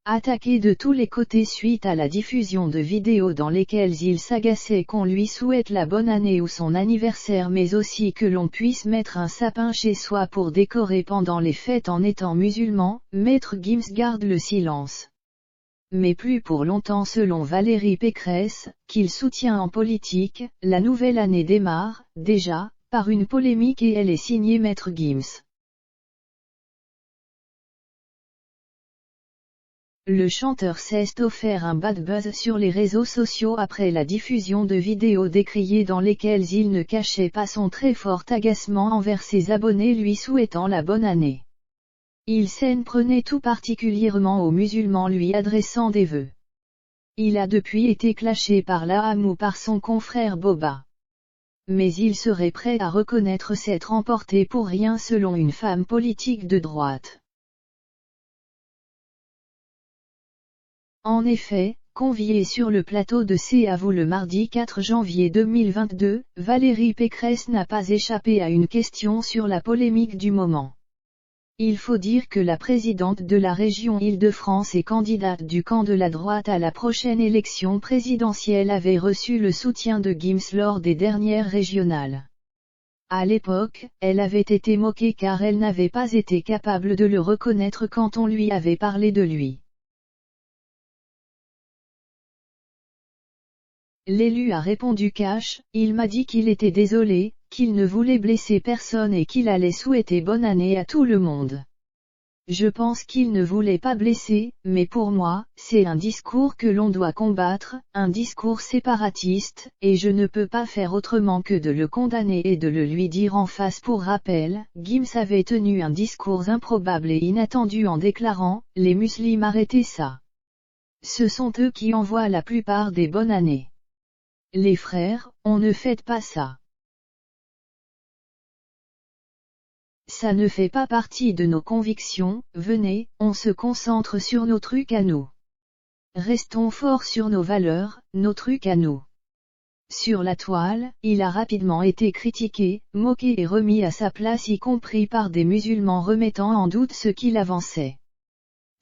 Attaqué de tous les côtés suite à la diffusion de vidéos dans lesquelles il s'agaçait qu'on lui souhaite la bonne année ou son anniversaire mais aussi que l'on puisse mettre un sapin chez soi pour décorer pendant les fêtes en étant musulman, Maître Gims garde le silence. Mais plus pour longtemps selon Valérie Pécresse, qu'il soutient en politique, la nouvelle année démarre, déjà, par une polémique et elle est signée Maître Gims. Le chanteur s'est offert un bad buzz sur les réseaux sociaux après la diffusion de vidéos décriées dans lesquelles il ne cachait pas son très fort agacement envers ses abonnés lui souhaitant la bonne année. Il s'en prenait tout particulièrement aux musulmans lui adressant des vœux. Il a depuis été clashé par l'AAM ou par son confrère Boba. Mais il serait prêt à reconnaître s'être emporté pour rien selon une femme politique de droite. En effet, conviée sur le plateau de C'est à vous le mardi 4 janvier 2022, Valérie Pécresse n'a pas échappé à une question sur la polémique du moment. Il faut dire que la présidente de la région Île-de-France et candidate du camp de la droite à la prochaine élection présidentielle avait reçu le soutien de Gims lors des dernières régionales. À l'époque, elle avait été moquée car elle n'avait pas été capable de le reconnaître quand on lui avait parlé de lui. L'élu a répondu cash, il m'a dit qu'il était désolé, qu'il ne voulait blesser personne et qu'il allait souhaiter bonne année à tout le monde. Je pense qu'il ne voulait pas blesser, mais pour moi, c'est un discours que l'on doit combattre, un discours séparatiste, et je ne peux pas faire autrement que de le condamner et de le lui dire en face. Pour rappel, Gims avait tenu un discours improbable et inattendu en déclarant « Les musulmans arrêtez ça. Ce sont eux qui envoient la plupart des bonnes années. Les frères, on ne fait pas ça. Ça ne fait pas partie de nos convictions, venez, on se concentre sur nos trucs à nous. Restons forts sur nos valeurs, nos trucs à nous. » Sur la toile, il a rapidement été critiqué, moqué et remis à sa place y compris par des musulmans remettant en doute ce qu'il avançait.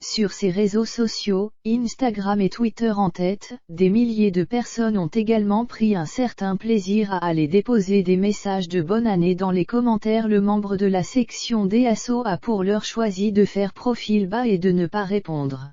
Sur ses réseaux sociaux, Instagram et Twitter en tête, des milliers de personnes ont également pris un certain plaisir à aller déposer des messages de bonne année dans les commentaires. Le membre de la section DSO a pour l'heure choisi de faire profil bas et de ne pas répondre.